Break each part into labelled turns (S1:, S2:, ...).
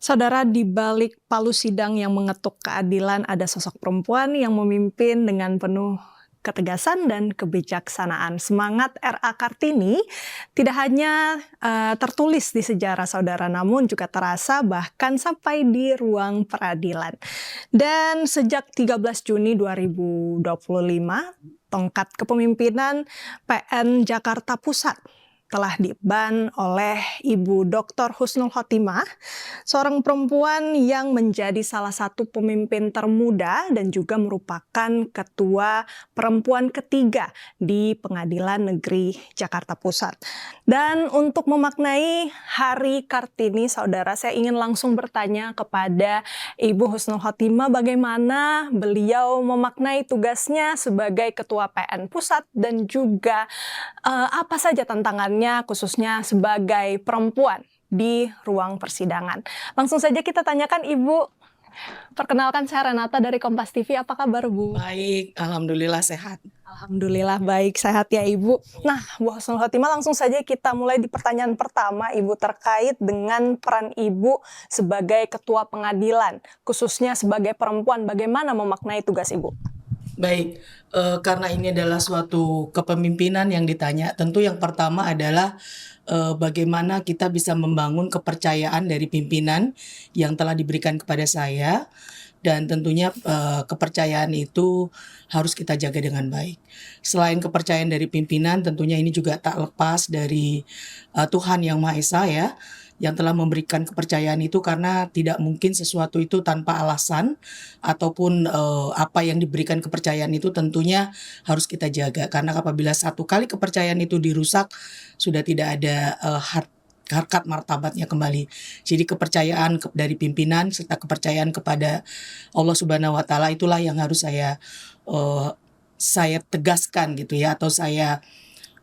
S1: Saudara, di balik palu sidang yang mengetuk keadilan ada sosok perempuan yang memimpin dengan penuh ketegasan dan kebijaksanaan. Semangat R.A. Kartini tidak hanya tertulis di sejarah saudara, namun juga terasa bahkan sampai di ruang peradilan. Dan sejak 13 Juni 2025, tongkat kepemimpinan PN Jakarta Pusat telah diemban oleh Ibu Dr. Husnul Khotimah, seorang perempuan yang menjadi salah satu pemimpin termuda dan juga merupakan ketua perempuan ketiga di Pengadilan Negeri Jakarta Pusat. Dan untuk memaknai Hari Kartini, saudara, saya ingin langsung bertanya kepada Ibu Husnul Khotimah bagaimana beliau memaknai tugasnya sebagai ketua PN Pusat dan juga apa saja tantangannya khususnya sebagai perempuan di ruang persidangan. Langsung saja kita tanyakan Ibu. Perkenalkan, saya Renata dari Kompas TV. Apa kabar, Bu?
S2: Baik, alhamdulillah sehat.
S1: Alhamdulillah baik, sehat ya Ibu. Nah, Bu Husnul Khotimah, langsung saja kita mulai di pertanyaan pertama Ibu terkait dengan peran Ibu sebagai ketua pengadilan, khususnya sebagai perempuan. Bagaimana memaknai tugas Ibu?
S2: Baik, karena ini adalah suatu kepemimpinan yang ditanya, tentu yang pertama adalah bagaimana kita bisa membangun kepercayaan dari pimpinan yang telah diberikan kepada saya, dan tentunya kepercayaan itu harus kita jaga dengan baik. Selain kepercayaan dari pimpinan, tentunya ini juga tak lepas dari Tuhan Yang Maha Esa ya, yang telah memberikan kepercayaan itu, karena tidak mungkin sesuatu itu tanpa alasan ataupun apa yang diberikan kepercayaan itu tentunya harus kita jaga, karena apabila satu kali kepercayaan itu dirusak sudah tidak ada harkat martabatnya kembali. Jadi kepercayaan dari pimpinan serta kepercayaan kepada Allah Subhanahu wa taala itulah yang harus saya tegaskan gitu ya, atau saya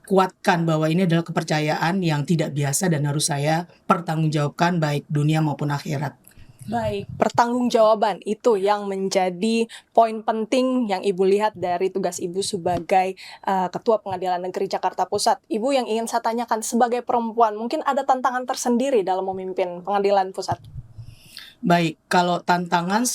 S2: kuatkan bahwa ini adalah kepercayaan yang tidak biasa dan harus saya pertanggungjawabkan baik dunia maupun akhirat.
S1: Baik, pertanggungjawaban itu yang menjadi poin penting yang Ibu lihat dari tugas Ibu sebagai Ketua Pengadilan Negeri Jakarta Pusat. Ibu, yang ingin saya tanyakan, sebagai perempuan mungkin ada tantangan tersendiri dalam memimpin Pengadilan Pusat?
S2: Baik, kalau tantangan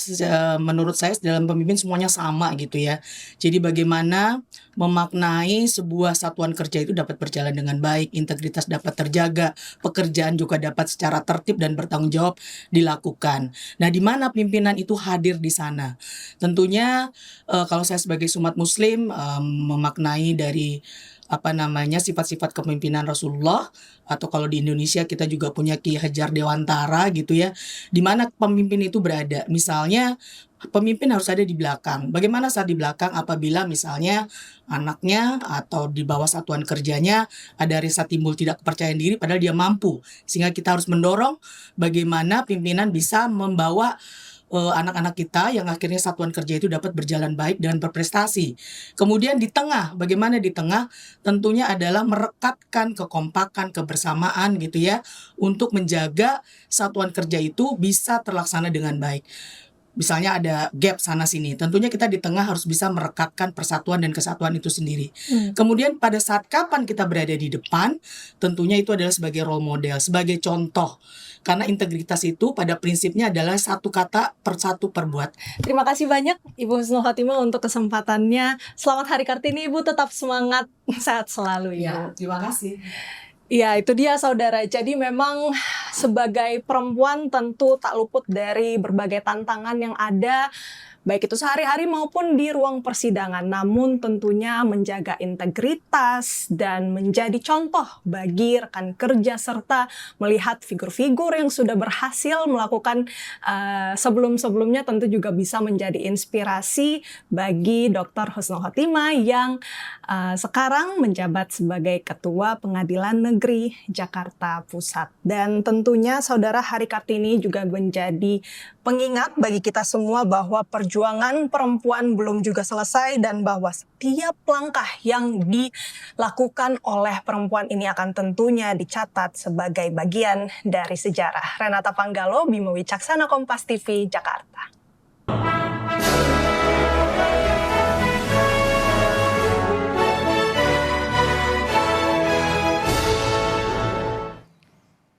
S2: menurut saya dalam pemimpin semuanya sama gitu ya. Jadi bagaimana memaknai sebuah satuan kerja itu dapat berjalan dengan baik, integritas dapat terjaga, pekerjaan juga dapat secara tertib dan bertanggung jawab dilakukan. Nah, di mana pimpinan itu hadir di sana? Tentunya kalau saya sebagai umat muslim memaknai dari sifat-sifat kepemimpinan Rasulullah, atau kalau di Indonesia kita juga punya Ki Hajar Dewantara gitu ya, di mana pemimpin itu berada. Misalnya pemimpin harus ada di belakang. Bagaimana saat di belakang apabila misalnya anaknya atau di bawah satuan kerjanya ada rasa timbul tidak kepercayaan diri padahal dia mampu, sehingga kita harus mendorong bagaimana pimpinan bisa membawa anak-anak kita yang akhirnya satuan kerja itu dapat berjalan baik dan berprestasi. Kemudian di tengah, bagaimana di tengah? Tentunya adalah merekatkan kekompakan, kebersamaan gitu ya, untuk menjaga satuan kerja itu bisa terlaksana dengan baik. Misalnya ada gap sana sini, tentunya kita di tengah harus bisa merekatkan persatuan dan kesatuan itu sendiri. Kemudian pada saat kapan kita berada di depan, tentunya itu adalah sebagai role model, sebagai contoh. Karena integritas itu pada prinsipnya adalah satu kata per satu perbuat.
S1: Terima kasih banyak Ibu Husnul Khotimah untuk kesempatannya. Selamat Hari Kartini, Ibu, tetap semangat, sehat selalu ya.
S2: Terima kasih.
S1: Ya, itu dia saudara. Jadi memang sebagai perempuan tentu tak luput dari berbagai tantangan yang ada, baik itu sehari-hari maupun di ruang persidangan. Namun tentunya menjaga integritas dan menjadi contoh bagi rekan kerja serta melihat figur-figur yang sudah berhasil melakukan sebelum-sebelumnya tentu juga bisa menjadi inspirasi bagi Dr. Husnul Khotimah yang sekarang menjabat sebagai Ketua Pengadilan Negeri Jakarta Pusat. Dan tentunya saudara, Hari Kartini juga menjadi pengingat bagi kita semua bahwa perjuangan perempuan belum juga selesai dan bahwa setiap langkah yang dilakukan oleh perempuan ini akan tentunya dicatat sebagai bagian dari sejarah. Renata Panggalo, Bimo Wicaksana, Kompas TV, Jakarta.